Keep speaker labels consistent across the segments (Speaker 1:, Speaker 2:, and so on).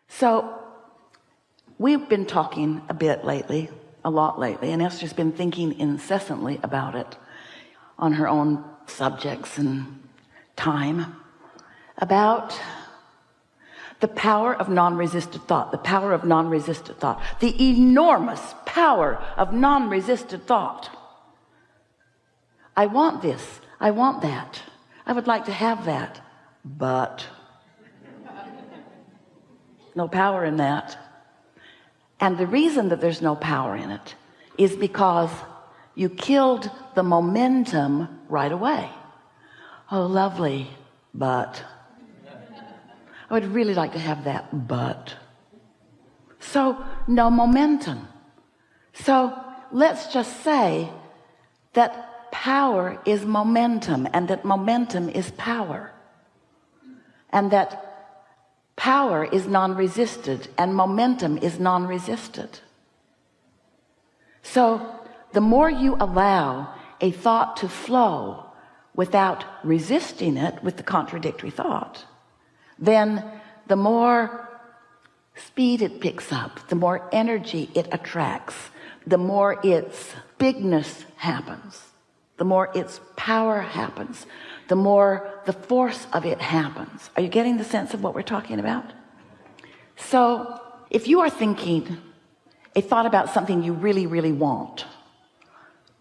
Speaker 1: So we've been talking a lot lately, and Esther's been thinking incessantly about it on her own subjects and time, about the power of non-resisted thought, the power of non-resisted thought, the enormous power of non-resisted thought. I want this, I want that, I would like to have that, but no power in that. And the reason that there's no power in it is because you killed the momentum right away. Oh, lovely, but I would really like to have that, but. So no momentum. So let's just say that power is momentum, and that momentum is power, and that power is non-resisted and momentum is non-resisted. So the more you allow a thought to flow without resisting it with the contradictory thought, then the more speed it picks up, the more energy it attracts, the more its bigness happens, the more its power happens, the more the force of it happens. Are you getting the sense of what we're talking about? So if you are thinking a thought about something you really, really want,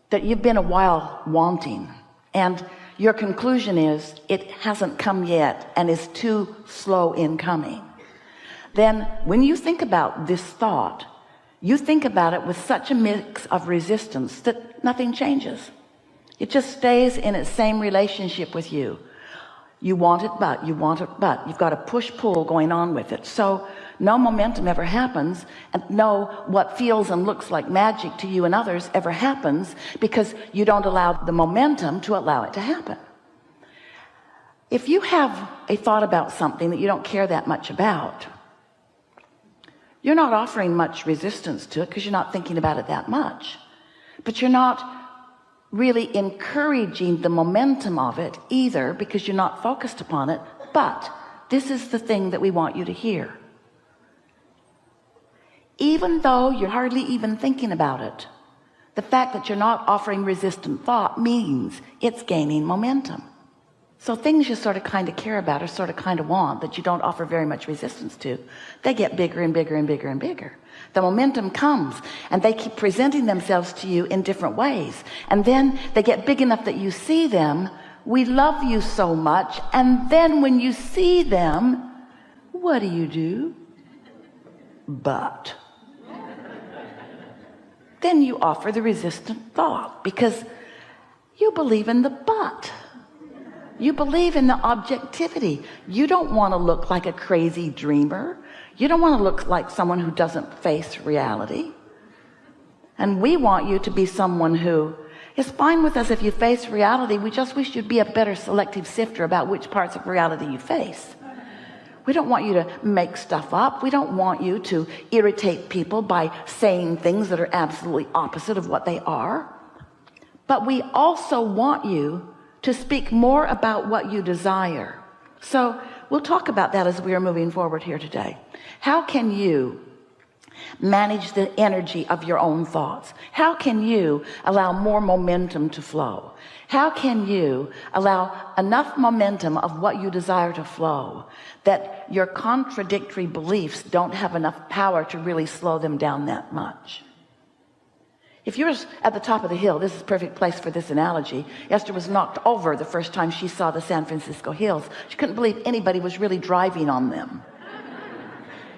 Speaker 1: that you've been a while wanting, and your conclusion is it hasn't come yet and is too slow in coming, then when you think about this thought, you think about it with such a mix of resistance that nothing changes. It just stays in its same relationship with you. You want it, but you've got a push-pull going on with it. So no momentum ever happens, and no what feels and looks like magic to you and others ever happens, because you don't allow the momentum to allow it to happen. If you have a thought about something that you don't care that much about, you're not offering much resistance to it because you're not thinking about it that much, but you're not really encouraging the momentum of it either, because you're not focused upon it. But this is the thing that we want you to hear. Even though you're hardly even thinking about it, the fact that you're not offering resistant thought means it's gaining momentum. So things you sort of kind of care about or sort of kind of want that you don't offer very much resistance to, they get bigger and bigger and bigger and bigger. The momentum comes and they keep presenting themselves to you in different ways, and then they get big enough that you see them. We love you so much, and then when you see them, what do? But then you offer the resistant thought, because you believe in the but. You believe in the objectivity. You don't want to look like a crazy dreamer. You don't want to look like someone who doesn't face reality. And we want you to be someone who is fine with us if you face reality. We just wish you'd be a better selective sifter about which parts of reality you face. We don't want you to make stuff up. We don't want you to irritate people by saying things that are absolutely opposite of what they are. But we also want you to speak more about what you desire. So we'll talk about that as we are moving forward here today. How can you manage the energy of your own thoughts? How can you allow more momentum to flow? How can you allow enough momentum of what you desire to flow that your contradictory beliefs don't have enough power to really slow them down that much? If you're at the top of the hill, this is a perfect place for this analogy. Esther was knocked over the first time she saw the San Francisco hills. She couldn't believe anybody was really driving on them.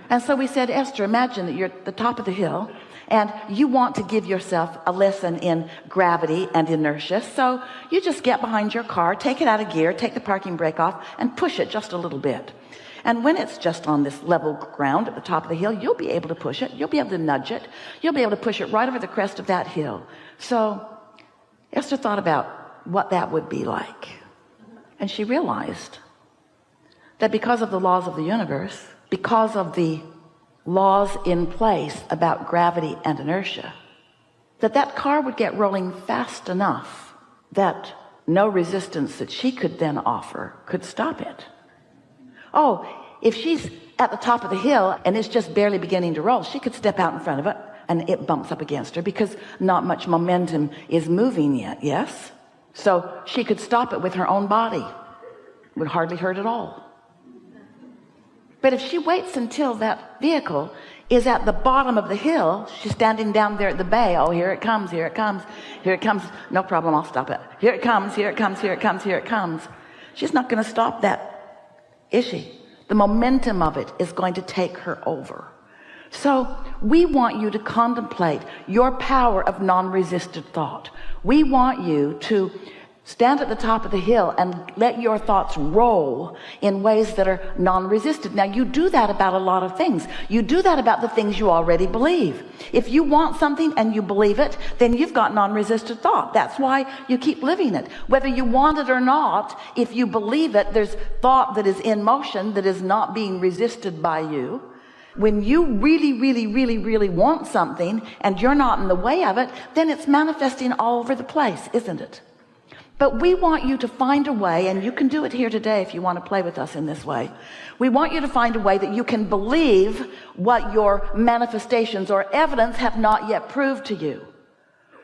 Speaker 1: And so we said, Esther, imagine that you're at the top of the hill and you want to give yourself a lesson in gravity and inertia. So you just get behind your car, take it out of gear, take the parking brake off, and push it just a little bit. And when it's just on this level ground at the top of the hill, you'll be able to push it. You'll be able to nudge it. You'll be able to push it right over the crest of that hill. So Esther thought about what that would be like. And she realized that because of the laws of the universe, because of the laws in place about gravity and inertia, that car would get rolling fast enough that no resistance that she could then offer could stop it. Oh, if she's at the top of the hill and it's just barely beginning to roll, she could step out in front of it and it bumps up against her because not much momentum is moving yet. Yes, so she could stop it with her own body. It would hardly hurt at all. But if she waits until that vehicle is at the bottom of the hill, she's standing down there at the bay. Oh, here it comes, here it comes, here it comes. No problem, I'll stop it. Here it comes, here it comes, here it comes, here it comes. She's not going to stop that, is she? The momentum of it is going to take her over. So we want you to contemplate your power of non-resisted thought. We want you to stand at the top of the hill and let your thoughts roll in ways that are non-resisted. Now, you do that about a lot of things. You do that about the things you already believe. If you want something and you believe it, then you've got non-resisted thought. That's why you keep living it. Whether you want it or not, if you believe it, there's thought that is in motion that is not being resisted by you. When you really want something and you're not in the way of it, then it's manifesting all over the place, isn't it? But we want you to find a way, and you can do it here today if you want to play with us in this way. We want you to find a way that you can believe what your manifestations or evidence have not yet proved to you.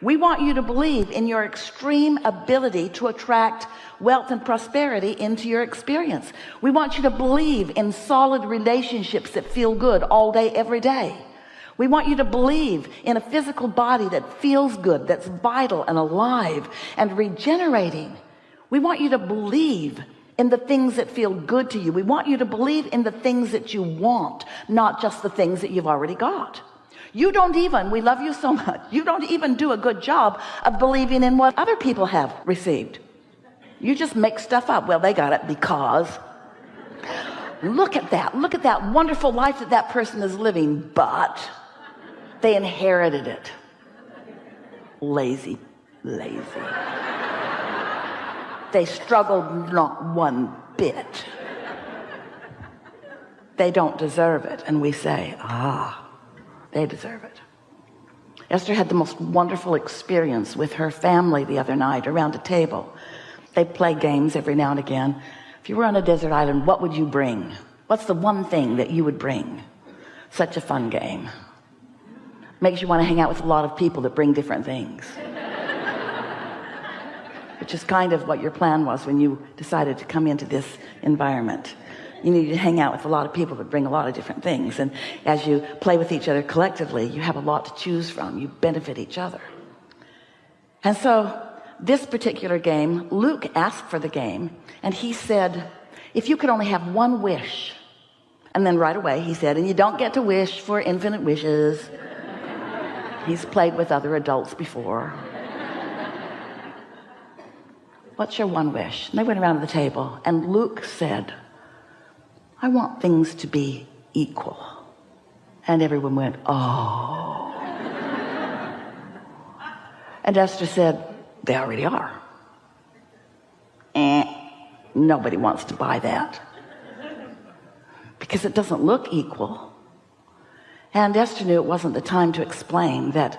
Speaker 1: We want you to believe in your extreme ability to attract wealth and prosperity into your experience. We want you to believe in solid relationships that feel good all day, every day. We want you to believe in a physical body that feels good, that's vital and alive and regenerating. We want you to believe in the things that feel good to you. We want you to believe in the things that you want, not just the things that you've already got. You don't even, we love you so much, you don't even do a good job of believing in what other people have received. You just make stuff up. Well, they got it because look at that wonderful life that that person is living, but they inherited it. Lazy. They struggled not one bit. They don't deserve it. And we say, they deserve it. Esther had the most wonderful experience with her family the other night around a table. They play games every now and again. If you were on a desert island, what would you bring? What's the one thing that you would bring? Such a fun game. Makes you want to hang out with a lot of people that bring different things. Which is kind of what your plan was when you decided to come into this environment. You need to hang out with a lot of people that bring a lot of different things. And as you play with each other collectively, you have a lot to choose from. You benefit each other. And so this particular game, Luke asked for the game, and he said, if you could only have one wish. And then right away he said, and you don't get to wish for infinite wishes. He's played with other adults before. What's your one wish? And they went around the table, and Luke said, I want things to be equal. And everyone went, oh. And Esther said, they already are. Nobody wants to buy that. Because it doesn't look equal. And Esther knew it wasn't the time to explain that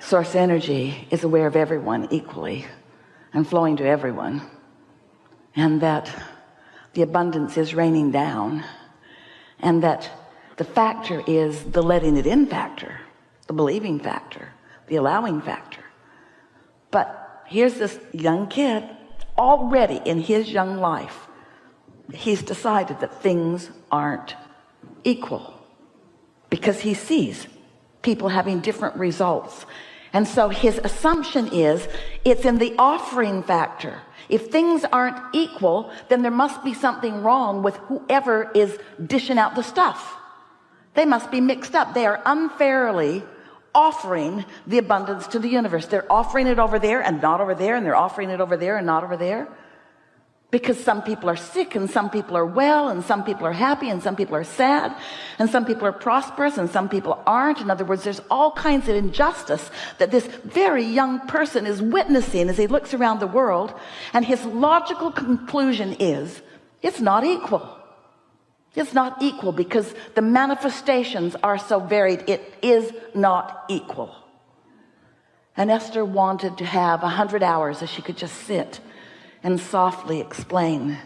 Speaker 1: source energy is aware of everyone equally and flowing to everyone. And that the abundance is raining down. And that the factor is the letting it in factor, the believing factor, the allowing factor. But here's this young kid already in his young life. He's decided that things aren't equal because he sees people having different results. And so his assumption is it's in the offering factor. If things aren't equal, then there must be something wrong with whoever is dishing out the stuff. They must be mixed up. They are unfairly offering the abundance to the universe. They're offering it over there and not over there, and they're offering it over there and not over there. Because some people are sick and some people are well and some people are happy and some people are sad and some people are prosperous and some people aren't. In other words, there's all kinds of injustice that this very young person is witnessing as he looks around the world, and his logical conclusion is it's not equal. It's not equal because the manifestations are so varied. It is not equal. And Esther wanted to have 100 hours that she could just sit and softly explain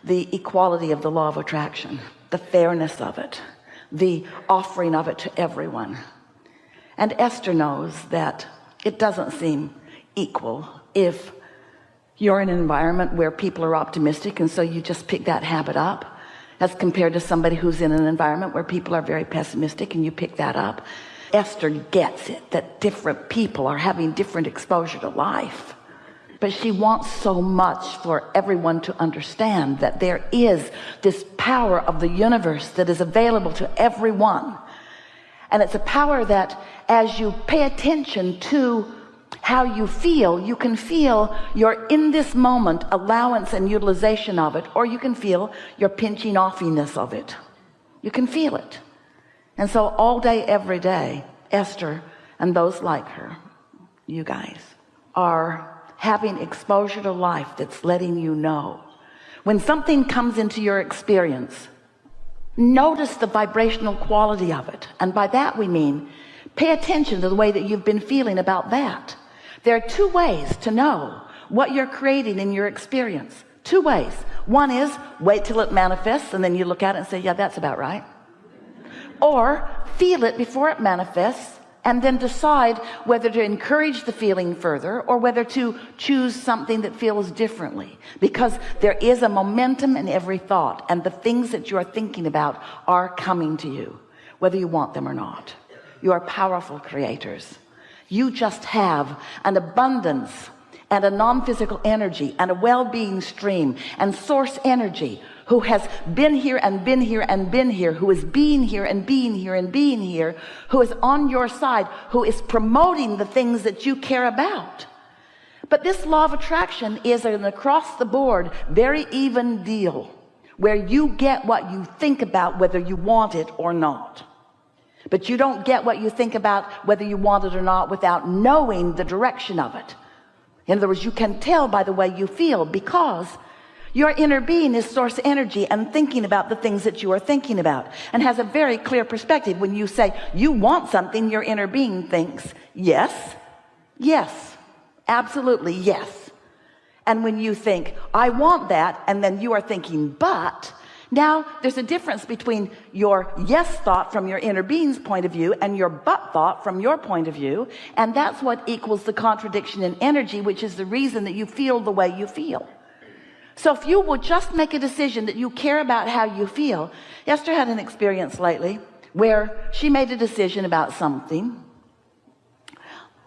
Speaker 1: the equality of the law of attraction. the fairness of it, the offering of it to everyone. And Esther knows that it doesn't seem equal if you're in an environment where people are optimistic, and so you just pick that habit up, as compared to somebody who's in an environment where people are very pessimistic and you pick that up. Esther gets it, that different people are having different exposure to life. But she wants so much for everyone to understand that there is this power of the universe that is available to everyone. And it's a power that as you pay attention to how you feel, you can feel your in this moment allowance and utilization of it, or you can feel your pinching offiness of it. You can feel it. And so all day, every day, Esther and those like her, you guys, are having exposure to life that's letting you know. When something comes into your experience, notice the vibrational quality of it. And by that we mean, pay attention to the way that you've been feeling about that. There are two ways to know what you're creating in your experience. Two ways. One is wait till it manifests and then you look at it and say, yeah, that's about right. Or feel it before it manifests and then decide whether to encourage the feeling further or whether to choose something that feels differently. Because there is a momentum in every thought, and the things that you are thinking about are coming to you, whether you want them or not. You are powerful creators. You just have an abundance and a non-physical energy and a well-being stream and source energy who has been here and been here and been here, who is being here and being here and being here, who is on your side, who is promoting the things that you care about. But this law of attraction is an across the board, very even deal, where you get what you think about whether you want it or not. But you don't get what you think about whether you want it or not without knowing the direction of it. In other words, you can tell by the way you feel, because your inner being is source energy and thinking about the things that you are thinking about, and has a very clear perspective. When you say you want something, your inner being thinks, yes, yes, absolutely yes. And when you think, I want that, and then you are thinking, but... Now, there's a difference between your yes thought from your inner being's point of view and your but thought from your point of view. And that's what equals the contradiction in energy, which is the reason that you feel the way you feel. So if you will just make a decision that you care about how you feel. Esther had an experience lately where she made a decision about something.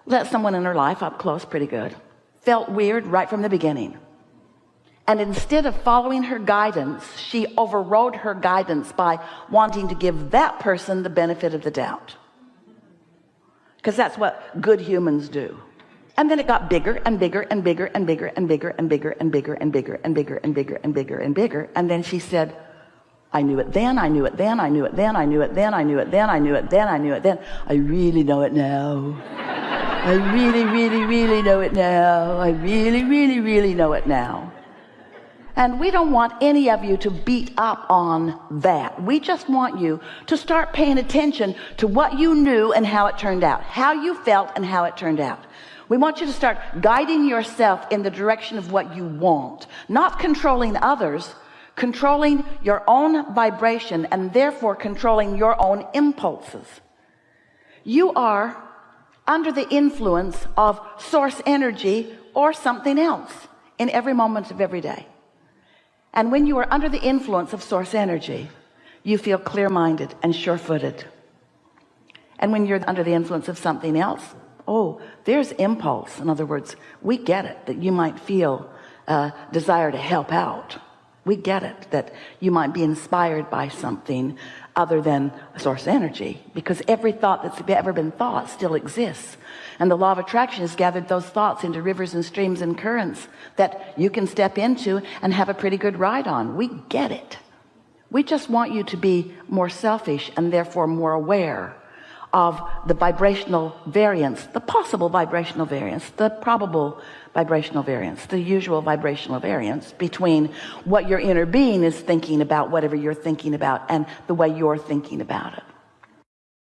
Speaker 1: Let someone in her life up close pretty good. Felt weird right from the beginning. And instead of following her guidance, she overrode her guidance by wanting to give that person the benefit of the doubt. Because that's what good humans do. And then it got bigger and bigger and bigger and bigger and bigger and bigger and bigger and bigger and bigger and bigger and bigger and bigger. And then she said, I knew it then, I knew it then, I knew it then, I knew it then, I knew it then, I knew it then, I knew it then. I really know it now. I really, really, really know it now. I really, really, really know it now. And we don't want any of you to beat up on that. We just want you to start paying attention to what you knew and how it turned out, how you felt and how it turned out. We want you to start guiding yourself in the direction of what you want, not controlling others, controlling your own vibration and therefore controlling your own impulses. You are under the influence of source energy or something else in every moment of every day. And when you are under the influence of source energy, you feel clear-minded and sure-footed. And when you're under the influence of something else, oh, there's impulse. In other words, we get it that you might feel a desire to help out. We get it that you might be inspired by something other than source energy, because every thought that's ever been thought still exists. And the law of attraction has gathered those thoughts into rivers and streams and currents that you can step into and have a pretty good ride on. We get it. We just want you to be more selfish and therefore more aware of the vibrational variance, the possible vibrational variance, the probable vibrational variance, the usual vibrational variance between what your inner being is thinking about, whatever you're thinking about, and the way you're thinking about it.